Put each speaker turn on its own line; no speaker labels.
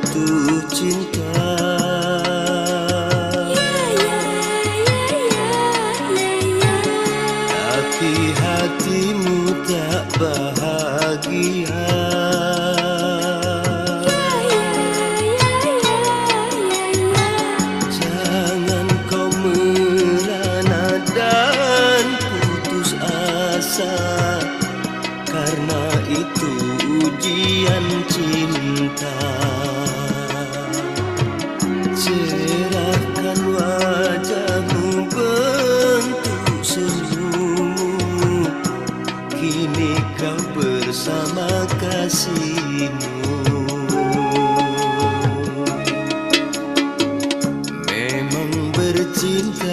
jatuh cinta. Tapi hatimu tak bahagia. Jangan kau merana dan putus asa, karena itu ujian cinta. Cerahkan wajahmu, bentuk senyummu, kini kau bersama kasihmu. Memang bercinta